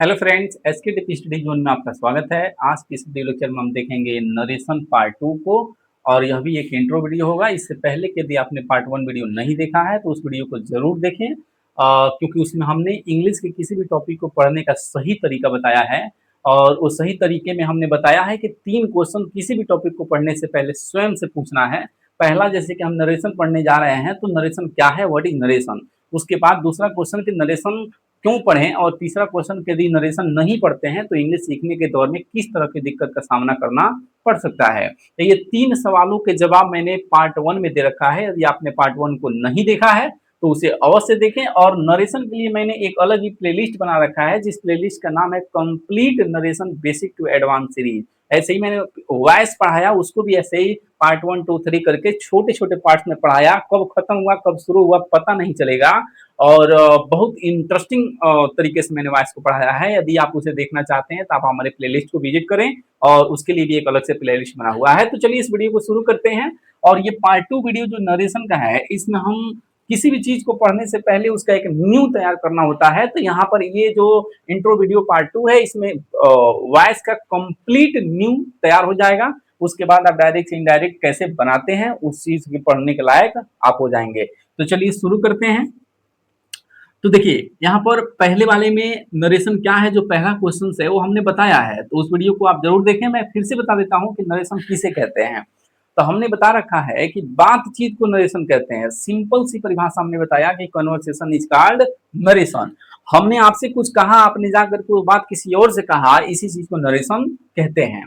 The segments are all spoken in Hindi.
Hello friends, SK tip study zone में आपका स्वागत है। आज की इस वीडियो लेक्चर में हम देखेंगे नरेशन पार्ट 2 को, और यह भी एक इंट्रो वीडियो होगा। इससे पहले कि यदि आपने पार्ट 1 वीडियो नहीं देखा है तो उस वीडियो को जरूर देखें, क्योंकि उसमें हमने इंग्लिश के किसी भी टॉपिक को पढ़ने का सही तरीका बताया है। और उस सही तरीके में हमने बताया है कि 3 क्वेश्चन किसी भी टॉपिक को पढ़ने से पहले स्वयं से पूछना है। पहला, जैसे कि हम नरेशन पढ़ने जा रहे हैं, तो नरेशन क्या है, व्हाट इज नरेशन। उसके बाद दूसरा क्वेश्चन कि नरेशन क्यों पढ़ें, और तीसरा क्वेश्चन यदि नरेशन नहीं पढ़ते हैं तो इंग्लिश सीखने के दौर में किस तरह की दिक्कत का सामना करना पड़ सकता है। तो ये 3 सवालों के जवाब मैंने पार्ट 1 में दे रखा है। यदि आपने पार्ट 1 को नहीं देखा है तो उसे अवश्य देखें। और नरेशन के लिए मैंने एक अलग ही प्लेलिस्ट बना रखा है, जिस प्लेलिस्ट का नाम है complete narration basic to advance series. ऐसे ही मैंने वॉइस पढ़ाया, उसको भी ऐसे ही पार्ट 1, 2, 3 करके छोटे छोटे पार्ट्स में पढ़ाया। कब खत्म हुआ कब शुरू हुआ पता नहीं चलेगा। और बहुत इंटरेस्टिंग तरीके से मैंने वॉइस को पढ़ाया है। यदि आप उसे देखना चाहते हैं तो आप हमारे प्लेलिस्ट को विजिट करें, और उसके लिए भी एक अलग से प्लेलिस्ट बना हुआ है। तो चलिए इस वीडियो को शुरू करते हैं। और ये पार्ट 2 वीडियो जो नरेशन का है, इसमें हम किसी भी चीज को पढ़ने से पहले उसका एक न्यू तैयार करना होता है। तो यहाँ पर ये जो इंट्रो वीडियो पार्ट 2 है, इसमें वॉइस का कंप्लीट न्यू तैयार हो जाएगा। उसके बाद आप डायरेक्ट से इनडायरेक्ट कैसे बनाते हैं उस चीज के पढ़ने के लायक आप हो जाएंगे। तो चलिए शुरू करते हैं। तो देखिए यहाँ पर पहले वाले में नरेशन क्या है, जो पहला क्वेश्चन है वो हमने बताया है, तो उस वीडियो को आप जरूर देखें। मैं फिर से बता देता हूँ कि नरेशन किसे कहते हैं। तो हमने बता रखा है कि बातचीत को नरेशन कहते हैं। सिंपल सी परिभाषा हमने बताया कि कन्वर्सेशन इज कॉल्ड नरेशन। हमने आपसे कुछ कहा, आपने जाकर के वो बात किसी और से कहा, इसी चीज को नरेशन कहते हैं।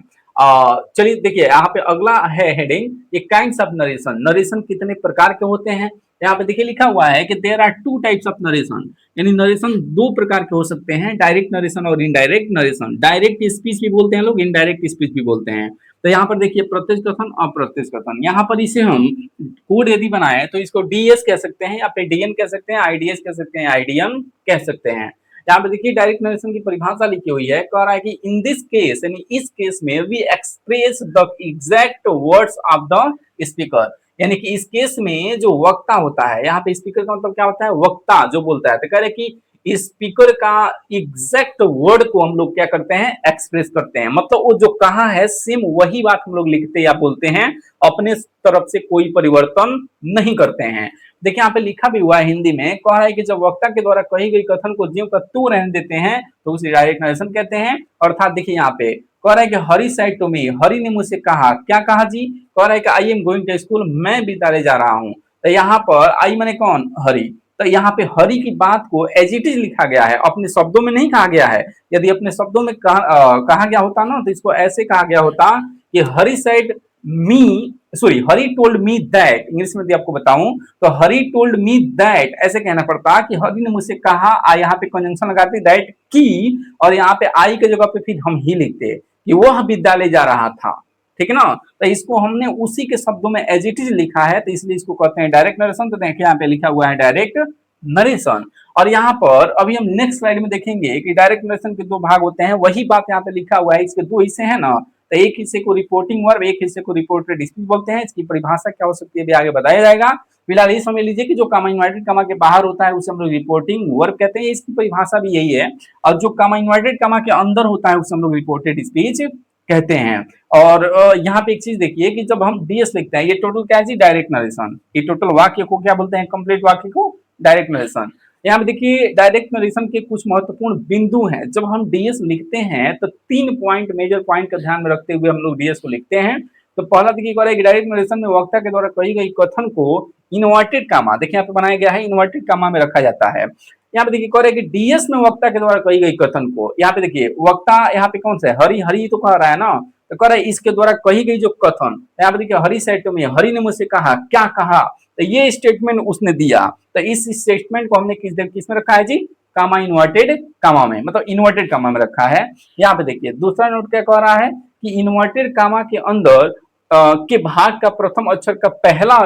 चलिए देखिए यहाँ पे अगला है हेडिंग, ये काइंड्स ऑफ नरेशन। नरेशन कितने प्रकार के होते हैं। यहाँ पे देखिए लिखा हुआ है कि there are 2 types of narration. यानी नरेशन 2 प्रकार के हो सकते हैं, डायरेक्ट नरेशन और इनडायरेक्ट नरेशन। डायरेक्ट स्पीच भी बोलते हैं लोग, इनडायरेक्ट स्पीच भी बोलते हैं। तो यहाँ पर देखिए प्रत्यक्ष कथन, अप्रत्यक्ष कथन। यहाँ पर इसे हम कोड यदि बनाए तो इसको डीएस कह सकते हैं, या फिर डीएन कह सकते हैं, आईडीएस कह सकते हैं, आईडीएम कह सकते हैं। यहाँ पे देखिए डायरेक्ट नरेशन की परिभाषा लिखी हुई है, कह रहा है कि इन दिस केस, यानी इस केस में we express the exact words of the speaker. यानी कि इस केस में जो वक्ता होता है, यहाँ पे स्पीकर का मतलब क्या होता है, वक्ता जो बोलता है। तो कह रहे कि स्पीकर का एग्जैक्ट वर्ड को हम लोग क्या करते हैं, एक्सप्रेस करते हैं। मतलब वो जो कहा है सेम वही बात हम लोग लिखते या बोलते हैं, अपने तरफ से कोई परिवर्तन नहीं करते हैं। देखिए यहाँ पे लिखा भी हुआ है हिंदी में, कह रहा है कि जब वक्ता के द्वारा कही गई कथन को ज्यों का त्यों रहने देते हैं तो उसे डायरेक्ट नरेशन कहते हैं। अर्थात देखिए यहाँ पे कह रहा है कि हरी साइड टू मी, हरी ने मुझसे कहा, क्या कहा जी, कह रहा है कि I am going to school, मैं विद्यालय जा रहा हूँ। तो यहाँ पर आई माने कौन, हरी। तो यहाँ पे हरी की बात को एज इट इज लिखा गया है, अपने शब्दों में नहीं कहा गया है। यदि अपने शब्दों में कहा गया होता ना, तो इसको ऐसे कहा गया होता कि Hari said me, sorry Hari told me that. English में यदि आपको बताऊं तो हरी टोल्ड मी दैट ऐसे कहना पड़ता कि हरी ने मुझसे कहा, यहाँ पे कंजंक्शन लगाते दैट की, और यहाँ पे आई के जगह पे फिर हम ही लिखते कि वह विद्यालय जा रहा था। ठीक है ना। तो इसको हमने उसी के शब्दों में एज इट इज लिखा है, तो इसलिए इसको कहते हैं डायरेक्ट नरेशन। तो देखिए यहाँ पे लिखा हुआ है डायरेक्ट नरेशन। और यहाँ पर अभी हम नेक्स्ट स्लाइड में देखेंगे कि डायरेक्ट नरेशन के 2 भाग होते हैं। वही बात यहाँ पे लिखा हुआ है, इसके 2 हिस्से हैं ना। तो एक हिस्से को रिपोर्टिंग वर्ब, एक हिस्से को रिपोर्टेड स्पीच बोलते हैं। इसकी परिभाषा क्या हो सकती है भी आगे बताया जाएगा। फिलहाल ये समझ लीजिए कि जो कामा इन्वर्टेड कामा के बाहर होता है उसे हम लोग रिपोर्टिंग वर्ब कहते हैं, इसकी परिभाषा भी यही है। और जो कामा इन्वर्टेड कामा के अंदर होता है उसे हम लोग रिपोर्टेड स्पीच कहते हैं। और यहाँ पे एक चीज देखिए कि जब हम डीएस लिखते हैं, ये टोटल क्या है जी, डायरेक्ट नरेशन। ये टोटल वाक्य को क्या बोलते हैं, कंप्लीट वाक्य को डायरेक्ट नरेशन। यहाँ पे देखिए डायरेक्ट नरेशन के कुछ महत्वपूर्ण बिंदु हैं। जब हम डीएस लिखते हैं तो 3 पॉइंट, मेजर पॉइंट का ध्यान में रखते हुए हम लोग डीएस को लिखते हैं। तो पहला देखिए डायरेक्ट नरेशन में वक्ता के द्वारा कही गई कथन को इन्वर्टेड कामा, देखिए यहाँ पे बनाया गया है, इन्वर्टेड कामा में रखा जाता है। यहाँ पे देखिए कह रहे हैं कि डीएस में वक्ता के द्वारा कही गई कथन को, यहाँ पे देखिए वक्ता यहाँ पे कौन सा है, हरी, हरी तो कह रहा है ना। तो कह रहा है इसके द्वारा कही गई जो कथन, यहाँ पे देखिए हरी साइड में, हरी ने मुझसे कहा, क्या कहा, तो ये स्टेटमेंट उसने दिया। तो इस स्टेटमेंट को हमने किस में रखा है जी, कामा इन्वर्टेड कामा में, मतलब इन्वर्टेड कामा में रखा है। यहाँ पे देखिए दूसरा नोट क्या कह रहा है कि इन्वर्टेड कामा के अंदर के भाग का प्रथम अक्षर का पहला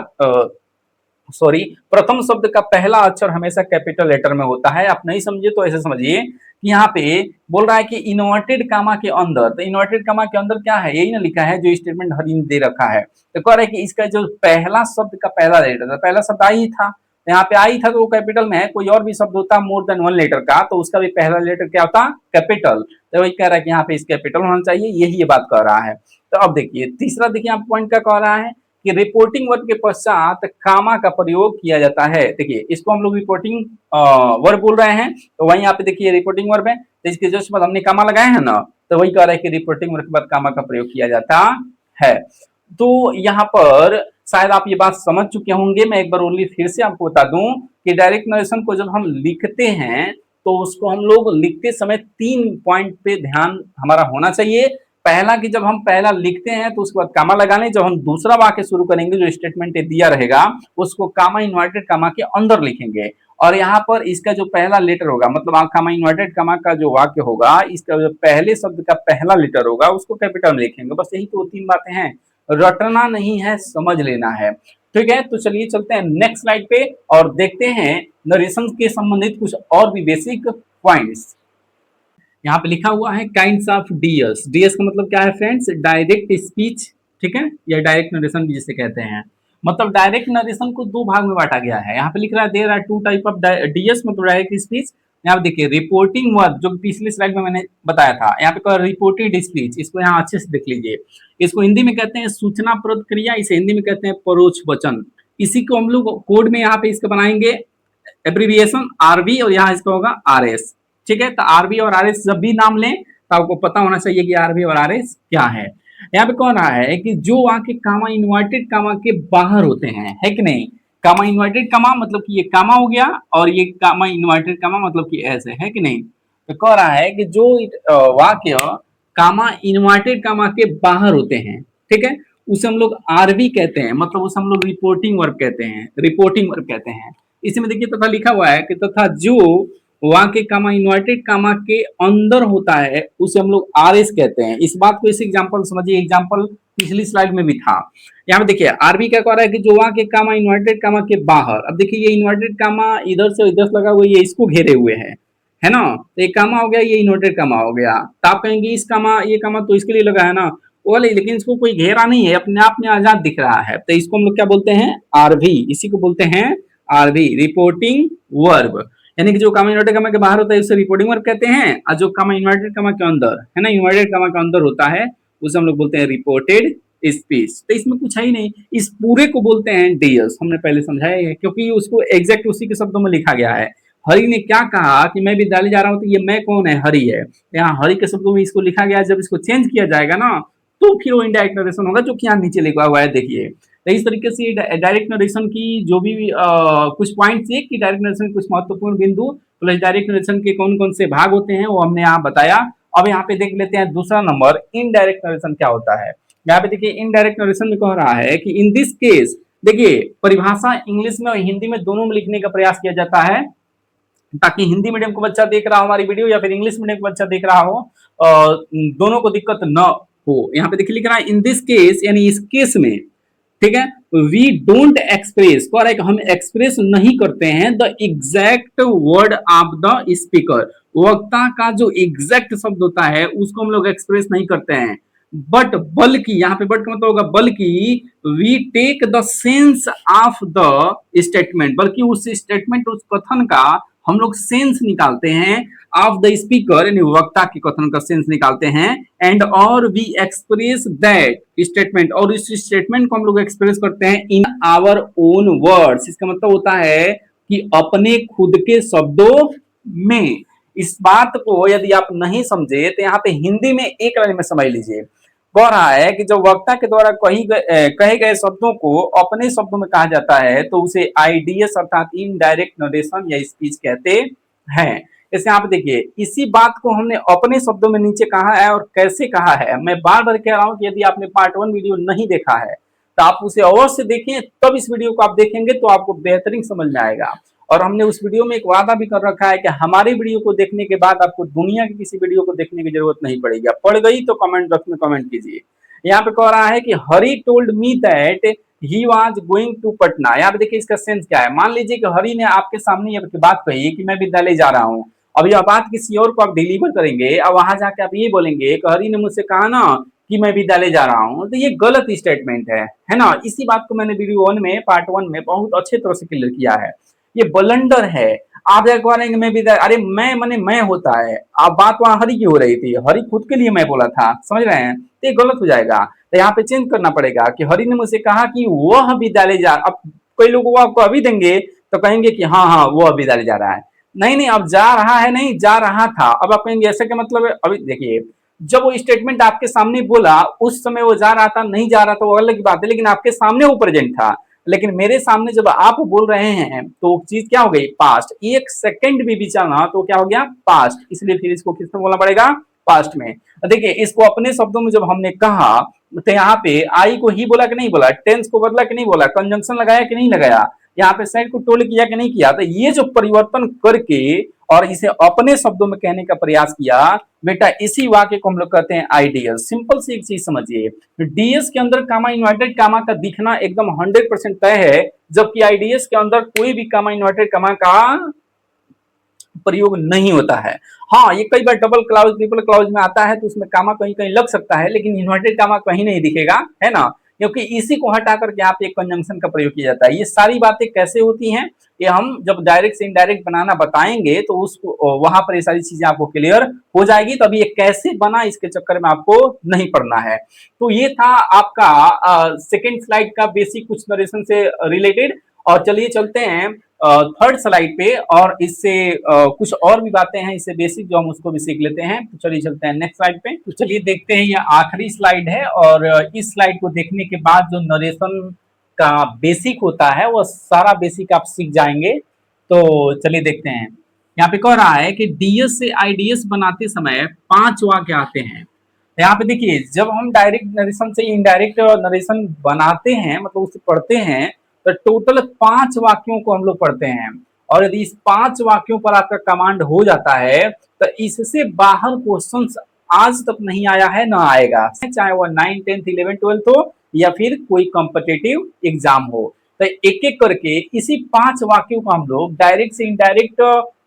सॉरी प्रथम शब्द का पहला अक्षर हमेशा कैपिटल लेटर में होता है। आप नहीं समझिए तो ऐसे समझिए कि यहाँ पे बोल रहा है कि इन्वर्टेड कामा के अंदर, तो इन्वर्टेड कामा के अंदर क्या है, यही ना लिखा है जो स्टेटमेंट हरी ने दे रखा है। तो कह रहा है कि इसका जो पहला शब्द का पहला लेटर था, पहला शब्द आई था, तो यहाँ पे आई था तो वो कैपिटल में है, कोई और भी शब्द होता मोर देन 1 लेटर का तो उसका भी पहला लेटर क्या होता कैपिटल। तो वही कह रहा है कि यहाँ पे इस कैपिटल होना चाहिए, यही ये बात कह रहा है। तो अब देखिए तीसरा, देखिए आप पॉइंट क्या कह रहा है कि रिपोर्टिंग वर्ब के पश्चात कामा का प्रयोग किया जाता है। देखिए इसको हम लोग रिपोर्टिंग वर्ब बोल रहे हैं, तो वहीं यहाँ पे देखिए रिपोर्टिंग वर्ब है, तो इसके जस्ट बाद हमने कामा लगाए हैं ना, तो वही कह रहा है कि रिपोर्टिंग वर्ब के बाद कामा का प्रयोग किया जाता है। तो यहाँ पर शायद आप ये बात समझ चुके होंगे, मैं एक बार ओनली फिर से आपको बता दूं कि डायरेक्ट नरेशन को जब हम लिखते हैं तो उसको हम लोग लिखते समय 3 पॉइंट पे ध्यान हमारा होना चाहिए। पहला कि जब हम पहला लिखते हैं तो उसके बाद कामा लगा लें, जब हम दूसरा वाक्य शुरू करेंगे जो स्टेटमेंट दिया रहेगा उसको कामा इन्वर्टेड कामा के अंदर लिखेंगे, और यहाँ पर इसका जो पहला लेटर होगा मतलब कामा इन्वर्टेड कामा का जो वाक्य होगा इसका जो पहले शब्द का पहला लेटर होगा उसको कैपिटल में लिखेंगे। बस यही तो 3 बातें हैं, रटना नहीं है, समझ लेना है। ठीक है, तो चलिए चलते हैं नेक्स्ट स्लाइड पे और देखते हैं नरेशन के संबंधित कुछ और भी बेसिक पॉइंट्स। यहाँ पे लिखा हुआ है काइंड्स ऑफ डीएस। डीएस का मतलब क्या है फ्रेंड्स, डायरेक्ट स्पीच, ठीक है, या डायरेक्ट नरेशन भी जिसे कहते हैं। मतलब डायरेक्ट नरेशन को 2 भाग में बांटा गया है। यहाँ पे लिख रहा है there are 2 type of DS मतलब डायरेक्ट स्पीच। यहाँ पे देखिए रिपोर्टिंग वर्ब जो पिछली स्लाइड में मैंने बताया था, यहाँ पे रिपोर्टेड स्पीच, इसको यहाँ अच्छे से देख लीजिए। इसको हिंदी में कहते हैं सूचना प्रद क्रिया, इसे हिंदी में कहते हैं परोक्ष वचन। इसी को हम लोग कोड में यहाँ पे इसका बनाएंगे एब्रीविएशन आरबी और यहाँ इसका होगा आरएस। ठीक है, तो आरबी और आरएस जब भी नाम लें तो आपको पता होना चाहिए कि आरबी और आरएस क्या है। यहाँ पे कौन रहा है कि जो वाक्य कामा इन्वर्टेड कामा के बाहर होते हैं, है कि नहीं। कामा इन्वर्टेड कामा मतलब कि ये कामा हो गया और ये कामा इन्वर्टेड कामा मतलब कि ऐसे, है कि नहीं। तो कह रहा है कि जो वाक्य कामा इन्वर्टेड कामा के बाहर होते हैं, ठीक है, उसे हम लोग आरबी कहते हैं, मतलब उसे हम लोग रिपोर्टिंग वर्ब कहते हैं, रिपोर्टिंग वर्ब कहते हैं। इसमें देखिए तथा लिखा हुआ है कि तथा जो वाक्य कामा इन्वर्टेड कामा के अंदर होता है उसे हम लोग आरएस कहते हैं। इस बात को इस एग्जांपल समझिए, एग्जांपल पिछली स्लाइड में भी था। यहाँ पे देखिए आरबी क्या कह रहा है कि जो वाक्य कामा इन्वर्टेड कामा के बाहर, अब देखिए ये इन्वर्टेड कामा इधर से इधर लगा हुआ, ये इसको घेरे हुए है ना, तो एक कामा हो गया, ये इन्वर्टेड कामा हो गया। तो आप कहेंगे इस कामा, ये कामा तो इसके लिए लगा है ना, वो लेकिन इसको कोई घेरा नहीं है, अपने आप में आजाद दिख रहा है, तो इसको हम लोग क्या बोलते हैं आरवी, इसी को बोलते हैं आरवी, रिपोर्टिंग वर्ब। यानी कि जो कामा इन्वर्टेड कामा के बाहर होता है उसे रिपोर्टिंग वर्ब कहते हैं, और जो कामा इन्वर्टेड कामा के अंदर है ना, इन्वर्टेड कामा के अंदर होता है उसे हम लोग बोलते हैं रिपोर्टेड स्पीच। तो इसमें कुछ है ही नहीं, इस पूरे को बोलते हैं डीएस, हमने पहले समझाया है क्योंकि उसको एग्जैक्ट उसी के शब्दों में लिखा गया है। हरि ने क्या कहा कि मैं विद्यालय जा रहा हूं, तो ये मैं कौन है, हरि है। यहाँ हरि के शब्दों में इसको लिखा गया है, जब इसको चेंज किया जाएगा ना तो फिर वो इनडायरेक्ट नरेशन होगा, जो कि यहाँ नीचे लिखा हुआ है देखिए। तो इस तरीके से डायरेक्ट नरेशन की जो भी कुछ पॉइंट्स है कि डायरेक्ट नरेशन कुछ महत्वपूर्ण बिंदु प्लस डायरेक्ट नरेशन के कौन कौन से भाग होते हैं वो हमने यहाँ बताया। अब यहाँ पे देख लेते हैं दूसरा नंबर, इनडायरेक्ट नरेशन क्या होता है। यहाँ पे देखिए इनडायरेक्ट नरेशन में कह रहा है कि इन दिस केस, देखिए परिभाषा इंग्लिश में और हिंदी में दोनों में लिखने का प्रयास किया जाता है ताकि हिंदी मीडियम को बच्चा देख रहा हो हमारी वीडियो या फिर इंग्लिश मीडियम को बच्चा देख रहा हो, दोनों को दिक्कत न हो। यहाँ पे देखिए लिख रहा है इन दिस केस, यानी इस केस में, ठीक है, वी डोंट एक्सप्रेस, कह रहा है कि हम एक्सप्रेस नहीं करते हैं the exact word of the speaker, वक्ता का जो एग्जैक्ट शब्द होता है उसको हम लोग एक्सप्रेस नहीं करते हैं, बट बल्कि, यहाँ पे बट का मतलब होगा बल्कि, we take the sense of the statement, बल्कि उस स्टेटमेंट उस कथन का हम लोग सेंस निकालते हैं, ऑफ द स्पीकर यानी वक्ता के कथन का सेंस निकालते हैं, एंड और वी एक्सप्रेस दैट स्टेटमेंट, और इस स्टेटमेंट को हम लोग एक्सप्रेस करते हैं इन आवर ओन वर्ड्स। इसका मतलब होता है कि अपने खुद के शब्दों में। इस बात को यदि आप नहीं समझे तो यहाँ पे हिंदी में एक लाइन में समझ लीजिए। कह रहा है कि जब वक्ता के द्वारा कहे गए शब्दों को अपने शब्दों में कहा जाता है तो उसे आईडीएस अर्थात इनडायरेक्ट नरेशन या स्पीच कहते हैं। जैसे यहाँ पे देखिए इसी बात को हमने अपने शब्दों में नीचे कहा है, और कैसे कहा है मैं बार बार कह रहा हूं कि यदि आपने पार्ट 1 वीडियो नहीं देखा है तो आप उसे अवश्य देखें, तब इस वीडियो को आप देखेंगे तो आपको बेहतरीन समझ में आएगा। और हमने उस वीडियो में एक वादा भी कर रखा है कि हमारी वीडियो को देखने के बाद आपको दुनिया की किसी वीडियो को देखने की जरूरत नहीं पड़ेगी, पड़ गई तो कमेंट बॉक्स में कमेंट कीजिए। यहाँ पे कह रहा है कि Hari told me that he was going to Patna. यहाँ पे देखिए इसका सेंस क्या है। मान लीजिए कि हरी ने आपके सामने ये बात कही कि मैं विद्यालय जा रहा हूँ, अब यह बात किसी और को आप डिलीवर करेंगे और वहां जाके आप ये बोलेंगे कि हरी ने मुझसे कहा ना कि मैं विद्यालय जा रहा हूँ, तो ये गलत स्टेटमेंट है ना। इसी बात को मैंने वीडियो 1 में पार्ट 1 में बहुत अच्छे तरह से क्लियर किया है। ये ब्लंडर है। आप एक बार मैं भी, अरे मैं माने मैं होता है, आप बात वहां हरि की हो रही थी, हरि खुद के लिए मैं बोला था, समझ रहे हैं, तो ये गलत हो जाएगा। तो यहाँ पे चेंज करना पड़ेगा कि हरि ने मुझसे कहा कि वह विद्यालय जा, अब कई लोगों को आपको अभी देंगे तो कहेंगे कि हाँ हाँ वो विद्यालय जा रहा है, नहीं नहीं अब जा रहा है नहीं जा रहा था, अब आप कहेंगे ऐसा क्या मतलब है। अभी देखिए, जब वो स्टेटमेंट आपके सामने बोला उस समय वो जा रहा था नहीं जा रहा था वो अलग बात है, लेकिन आपके सामने वो प्रेजेंट था। लेकिन मेरे सामने जब आप बोल रहे हैं तो चीज क्या हो गई, पास्ट। एक सेकंड भी बिचाना तो क्या हो गया, पास्ट। इसलिए फिर इसको किसमें बोलना पड़ेगा, पास्ट में। देखिए इसको अपने शब्दों में जब हमने कहा तो यहाँ पे आई को ही बोला कि नहीं बोला, टेंस को बदला कि नहीं बोला, कंजंक्शन लगाया कि नहीं लगाया, यहाँ पे साइड को टोल किया कि नहीं किया। तो ये जो परिवर्तन करके और इसे अपने शब्दों में कहने का प्रयास किया बेटा, इसी वाक्य को हम लोग कहते हैं आइडियल। सिंपल सी एक चीज समझिए, डीएस के अंदर कामा इन्वर्टेड कामा का दिखना एकदम 100% तय है, जबकि आईडीएस के अंदर कोई भी कामा इन्वर्टेड कामा का प्रयोग नहीं होता है। हाँ ये कई बार डबल क्लाउज ट्रिपल क्लाउज में आता है तो उसमें कामा कहीं कहीं लग सकता है, लेकिन इन्वर्टेड कामा कहीं नहीं दिखेगा, है ना, क्योंकि इसी को हटा करके आप एक कंजंक्शन का प्रयोग किया जाता है। ये सारी बातें कैसे होती हैं ये हम जब डायरेक्ट से इनडायरेक्ट बनाना बताएंगे तो उसको वहां पर ये सारी चीजें आपको क्लियर हो जाएगी। तो अभी ये कैसे बना इसके चक्कर में आपको नहीं पड़ना है। तो ये था आपका सेकेंड स्लाइड का बेसिक कुछ नरेशन से रिलेटेड। और चलिए चलते हैं थर्ड स्लाइड पे, और इससे कुछ और भी बातें हैं इससे बेसिक जो हम उसको भी सीख लेते हैं। तो चलिए चलते हैं नेक्स्ट स्लाइड पे। तो चलिए देखते हैं, ये आखिरी स्लाइड है और इस स्लाइड को देखने के बाद जो नरेशन का बेसिक होता है वो सारा बेसिक आप सीख जाएंगे। तो चलिए देखते हैं, यहाँ पे कह रहा है कि डीएस से आईडीएस बनाते समय 5 वाक्य आते हैं। यहाँ पे देखिए, जब हम डायरेक्ट नरेशन से इनडायरेक्ट नरेशन बनाते हैं मतलब उसे पढ़ते हैं तो टोटल 5 वाक्यों को हम लोग पढ़ते हैं। और यदि इस 5 वाक्यों पर आपका कमांड हो जाता है तो इससे बाहर क्वेश्चन आज तक नहीं आया है, ना आएगा, चाहे वो 9, 10, 11, 12 हो या फिर कोई कॉम्पिटिटिव एग्जाम हो। तो एक एक करके इसी 5 वाक्यों को हम लोग डायरेक्ट से इनडायरेक्ट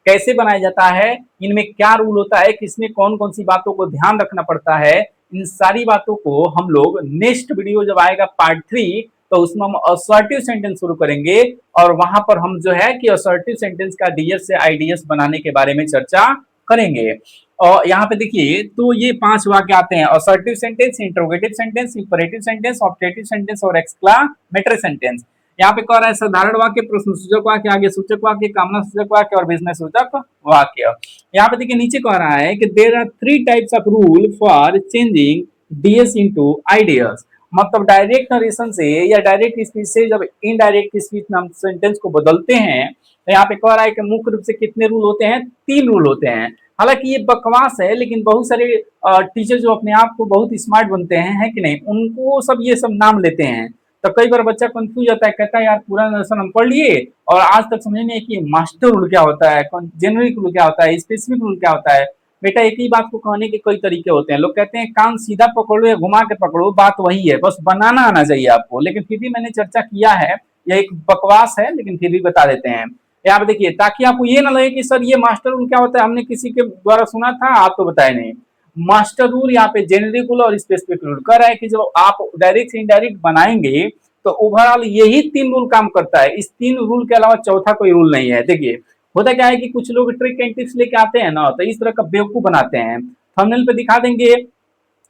कैसे बनाया जाता है, इनमें क्या रूल होता है, किसमें कौन कौन सी बातों को ध्यान रखना पड़ता है, इन सारी बातों को हम लोग नेक्स्ट वीडियो जब आएगा पार्ट 3 तो उसमें हम असर्टिव सेंटेंस शुरू करेंगे। और वहां पर हम जो है कि असर्टिव सेंटेंस का डीएस से आईडीएस बनाने के बारे में चर्चा करेंगे। और यहाँ पे देखिए, तो ये 5 वाक्य आते हैं, assertive sentence, interrogative sentence, imperative sentence, objective sentence और एक्सक्लामेटरी सेंटेंस। यहाँ पे कह रहा है साधारण वाक्य, प्रश्न सूचक वाक्य, आगे सूचक वाक्य, कामना सूचक वाक्य और विस्मय सूचक वाक्य। यहाँ पे देखिए नीचे कह रहा है कि there are 3 types of rule for changing DS into IDS. मतलब डायरेक्ट नरेशन से या डायरेक्ट स्पीच से जब इनडायरेक्ट स्पीच में हम सेंटेंस को बदलते हैं तो यहाँ पे कह रहा है कि मुख्य रूप से कितने रूल होते हैं, 3 रूल होते हैं। हालांकि ये बकवास है, लेकिन बहुत सारे टीचर जो अपने आप को बहुत स्मार्ट बनते हैं, है कि नहीं, उनको सब ये सब नाम लेते हैं। तो कई बार बच्चा कंफ्यूज होता है, कहता है यार पूरा नरेशन हम पढ़ लिए और आज तक समझ नहीं है कि मास्टर रूल क्या होता है, जेनरिक रूल क्या होता है, स्पेसिफिक रूल क्या होता है। बेटा एक ही बात को कहने के कई तरीके होते हैं। लोग कहते हैं कान सीधा पकड़ो या घुमा के पकड़ो, बात वही है, बस बनाना आना चाहिए आपको। लेकिन फिर भी मैंने चर्चा किया है, यह एक बकवास है लेकिन फिर भी बता देते हैं। यहाँ पे देखिए, ताकि आपको ये ना लगे कि सर ये मास्टर रूल क्या होता है, हमने किसी के द्वारा सुना था आप तो बताए नहीं। मास्टर रूल यहाँ पे जेनरिक रूल और स्पेसिफिक रूल कर रहा है कि जब आप डायरेक्ट से इनडायरेक्ट बनाएंगे तो ओवरऑल यही 3 रूल काम करता है। इस 3 रूल के अलावा चौथा कोई रूल नहीं है। देखिए होता क्या है कि कुछ लोग ट्रिक एंड टिप्स लेके आते हैं ना, तो इस तरह का बेवकूफ बनाते हैं। थंबनेल पे दिखा देंगे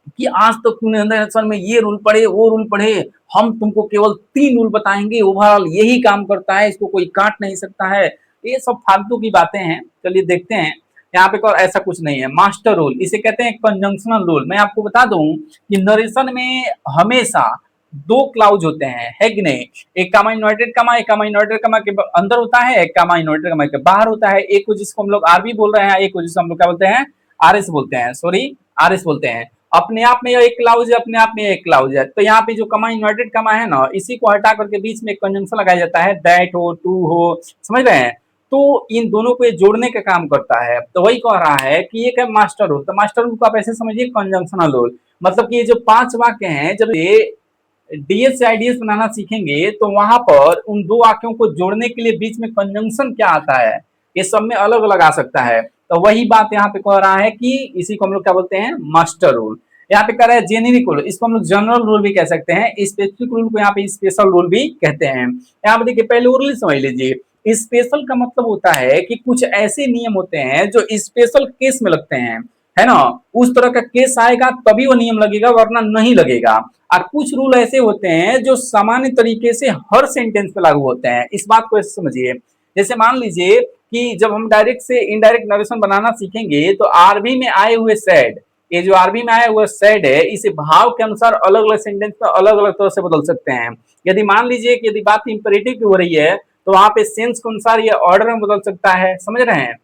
कि आज तक तूने नरेशन में ये रूल पढ़े वो रूल पढ़े, हम तुमको केवल 3 रूल बताएंगे, ओवरऑल यही काम करता है, इसको कोई काट नहीं सकता है। ये सब फालतू की बातें हैं। चलिए देखते हैं यहाँ पे, और ऐसा कुछ नहीं है। मास्टर रूल इसे कहते हैं कंजंक्शनल रूल। मैं आपको बता दूं कि नरेशन में हमेशा 2 क्लाउज होते हैं, है कि नहीं। एक कामा इन्वर्टेड कामा, एक कामा इन्वर्टेड कामा के अंदर होता है, एक कामा इन्वर्टेड कामा के बाहर होता है। एक को जिसको हम लोग आरबी बोल रहे हैं, एक को जिसको हम लोग क्या बोलते हैं, आरएस बोलते हैं, सॉरी आरएस बोलते हैं। अपने आप में एक क्लाउज है, अपने आप में एक क्लाउज है। तो यहाँ पे जो कमा इन्वर्टेड कमा है ना, इसी को हटा करके बीच में एक कंजंक्शन लगाया जाता है, दैट हो, टू हो, समझ रहे हैं। तो इन दोनों को ये जोड़ने का काम करता है। तो वही कह रहा है कि एक है मास्टर रूल। तो मास्टर रूल को आप ऐसे समझिए कंजंक्शनल रूल, मतलब कि ये जो 5 वाक्य हैं, जब ये डीएस से आईडीएस बनाना सीखेंगे तो वहां पर उन 2 वाक्यों को जोड़ने के लिए बीच में कंजंक्शन क्या आता है, ये सब में अलग अलग आ सकता है। तो वही बात यहाँ पे कह रहा है कि इसी को हम लोग क्या बोलते हैं, मास्टर रूल। यहाँ पे कह रहा है जेनेरिक रूल, इसको हम लोग जनरल रूल भी कह सकते हैं, स्पेसिफिक रूल को यहाँ पे स्पेशल रूल भी कहते हैं। यहाँ पे देखिए पहले रूल समझ लीजिए, स्पेशल का मतलब होता है कि कुछ ऐसे नियम होते हैं जो स्पेशल केस में लगते हैं, है ना। उस तरह का केस आएगा तभी वो नियम लगेगा, वरना नहीं लगेगा। और कुछ रूल ऐसे होते हैं जो सामान्य तरीके से हर सेंटेंस पे लागू होते हैं। इस बात को ऐसे समझिए, जैसे मान लीजिए कि जब हम डायरेक्ट से इनडायरेक्ट नरेशन बनाना सीखेंगे तो आरबी में आए हुए सेड, ये जो आरबी में आया हुआ सेड है, इसे भाव के अनुसार अलग अलग सेंटेंस में अलग अलग तरह से बदल सकते हैं। यदि मान लीजिए कि यदि बात इंपेरेटिव की हो रही है तो वहां पे सेंस के अनुसार ये ऑर्डर में बदल सकता है, समझ रहे हैं,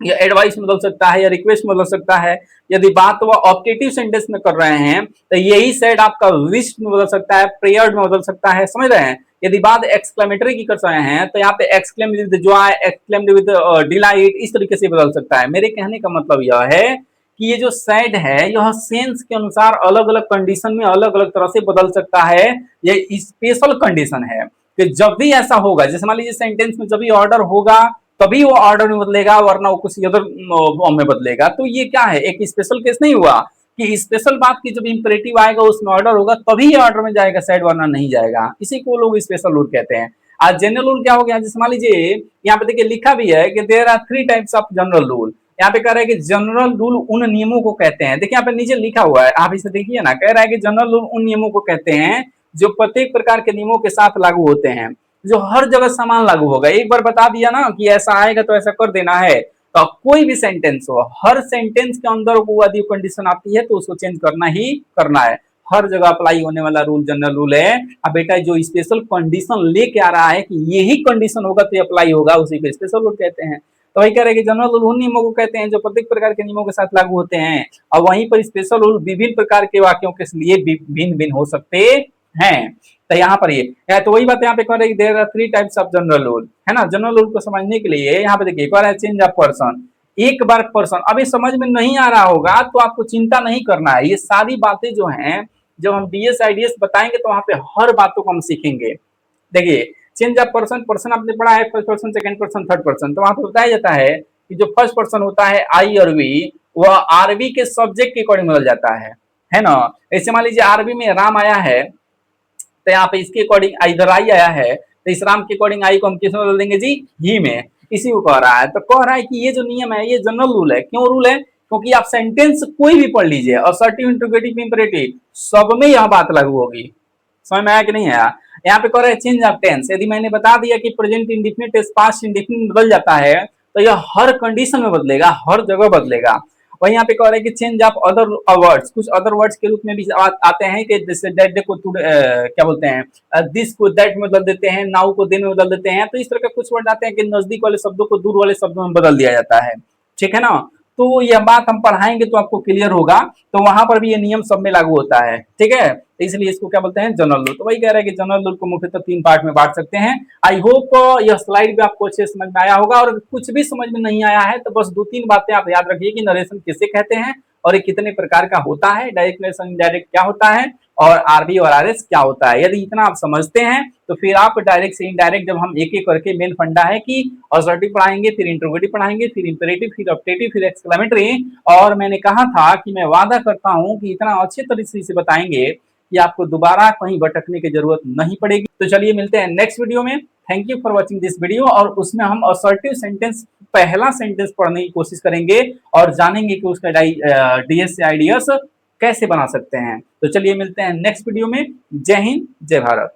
या एडवाइस बदल सकता है, या रिक्वेस्ट बदल सकता है। यदि बात वो ऑब्जेक्टिव सेंटेंस में कर रहे हैं तो यही सेट आपका विश में बदल सकता है, प्रेयर में बदल सकता है, समझ रहे हैं। यदि बात एक्सक्लेमेटरी की कर रहे हैं तो यहाँ पे exclaimed with Joy, exclaimed with delight, इस तरीके से बदल सकता है। मेरे कहने का मतलब यह है कि ये जो सेड है यह सेंस के अनुसार अलग अलग कंडीशन में अलग अलग तरह से बदल सकता है। ये स्पेशल कंडीशन है कि जब भी ऐसा होगा, जैसे मान लीजिए सेंटेंस में जब भी ऑर्डर होगा तभी वो ऑर्डर में बदलेगा, वरना वो किसी अदर फॉर्म में बदलेगा। तो ये क्या है, एक स्पेशल केस नहीं हुआ कि स्पेशल बात की जब इंपरेटिव आएगा उसमें ऑर्डर होगा तभी ये ऑर्डर में जाएगा साइड, वरना नहीं जाएगा। इसी को लोग स्पेशल रूल कहते हैं। आज जनरल रूल क्या हो गया, जैसे मान लीजिए यहाँ पे देखिए लिखा भी है कि there are 3 types of general rule. यहाँ पे कह रहा है कि जनरल रूल उन नियमों को कहते हैं, देखिए यहाँ पे नीचे लिखा हुआ है, आप इसे देखिए ना, कह रहा है कि जनरल रूल उन नियमों को कहते हैं जो प्रत्येक प्रकार के नियमों के साथ लागू होते हैं, जो हर जगह समान लागू होगा। एक बार बता दिया ना कि ऐसा आएगा तो ऐसा कर देना है, तो कोई भी सेंटेंस हो, हर सेंटेंस के अंदर वो यदि कंडीशन आती है तो उसको चेंज करना ही करना है। हर जगह अप्लाई होने वाला रूल जनरल रूल है। अब बेटा जो स्पेशल कंडीशन लेके आ रहा है कि यही कंडीशन होगा तो अप्लाई होगा, उसी को स्पेशल रूल कहते हैं। तो वही कह रहे हैं कि जनरल रूल उन नियमों को कहते हैं जो प्रत्येक प्रकार के नियमों के साथ लागू होते हैं, और वहीं पर स्पेशल रूल विभिन्न प्रकार के वाक्यों के लिए भिन्न भिन्न हो सकते हैं। तो यहाँ पर ये तो वही बात यहाँ पे कह रहे हैं, there are 3 types of general rule, है ना। जनरल रूल को समझने के लिए यहाँ पे देखिए कह रहा है चेंज ऑफ पर्सन, एक बार पर्सन। अभी समझ में नहीं आ रहा होगा तो आपको चिंता नहीं करना है, ये सारी बातें जो हैं जब हम डीएस आईडीएस बताएंगे तो वहां पे हर बातों को हम सीखेंगे। देखिए चेंज ऑफ पर्सन, पर्सन आपने पढ़ा है first person, second person, third person, तो वहां पे बताया जाता है कि जो फर्स्ट पर्सन होता है आई और वी, वह आरबी के सब्जेक्ट के अकॉर्डिंग बदल जाता है ना। ऐसे मान लीजिए आरबी में राम आया है तो यहाँ पे इसके अकॉर्डिंग इधर आई आया है, तो इस राम के अकॉर्डिंग आई को हम किस में बदल देंगे जी, ही में। इसी को कह रहा है, तो कह रहा है कि ये जो नियम है ये जनरल रूल है। क्यों रूल है, क्योंकि आप सेंटेंस कोई भी पढ़ लीजिए, असर्टिव, इंट्रोगेटिव, इंपेरेटिव, सब में यह बात लागू होगी। समझ में आया कि नहीं आया। यहाँ पे कह रहा है चेंज ऑफ टेंस, यदि मैंने बता दिया कि प्रेजेंट इंडेफिनिट पास्ट इंडेफिनिट बदल जाता है तो यह हर कंडीशन में बदलेगा, हर जगह बदलेगा। वही यहाँ पे कह रहे हैं कि चेंज ऑफ अदर वर्ड्स, कुछ अदर वर्ड्स के रूप में भी आते हैं कि जैसे दैट को क्या बोलते हैं, दिस को दैट में बदल देते हैं, नाउ को दिन में बदल देते हैं। तो इस तरह के कुछ वर्ड आते हैं कि नजदीक वाले शब्दों को दूर वाले शब्दों में बदल दिया जाता है, ठीक है ना। तो यह बात हम पढ़ाएंगे तो आपको क्लियर होगा, तो वहां पर भी ये नियम सब में लागू होता है, ठीक है। तो इसलिए इसको क्या बोलते हैं, जनरल रूल। तो वही कह रहे हैं कि जनरल रूल को मुख्यतः 3 पार्ट में बांट सकते हैं। आई होप यह स्लाइड भी आपको अच्छे समझ में आया होगा, और कुछ भी समझ में नहीं आया है तो बस 2-3 बातें आप याद रखिए कि नरेशन किसे कहते हैं और ये कितने प्रकार का होता है, डायरेक्ट नरेशन, इनडायरेक्ट क्या होता है, और आरबी और आरएस क्या होता है। यदि इतना आप समझते हैं तो फिर आप डायरेक्ट से इनडायरेक्ट, जब हम एक एक करके, मेन फंडा है कि असर्टिव पढ़ाएंगे, फिर इंट्रोगेटिव पढ़ाएंगे, फिर इंपेरेटिव, फिर ऑप्टेटिव, फिर एक्सक्लेमेटरी। और मैंने कहा था कि मैं वादा करता हूं कि इतना अच्छे तरीके से बताएंगे कि आपको दोबारा कहीं भटकने की जरूरत नहीं पड़ेगी। तो चलिए मिलते हैं नेक्स्ट वीडियो में। Thank you for watching this video, और उसमें हम असर्टिव सेंटेंस, पहला सेंटेंस पढ़ने की कोशिश करेंगे और जानेंगे कि उसका डीएस से आईडीएस कैसे बना सकते हैं। तो चलिए मिलते हैं नेक्स्ट वीडियो में। जय हिंद, जय भारत।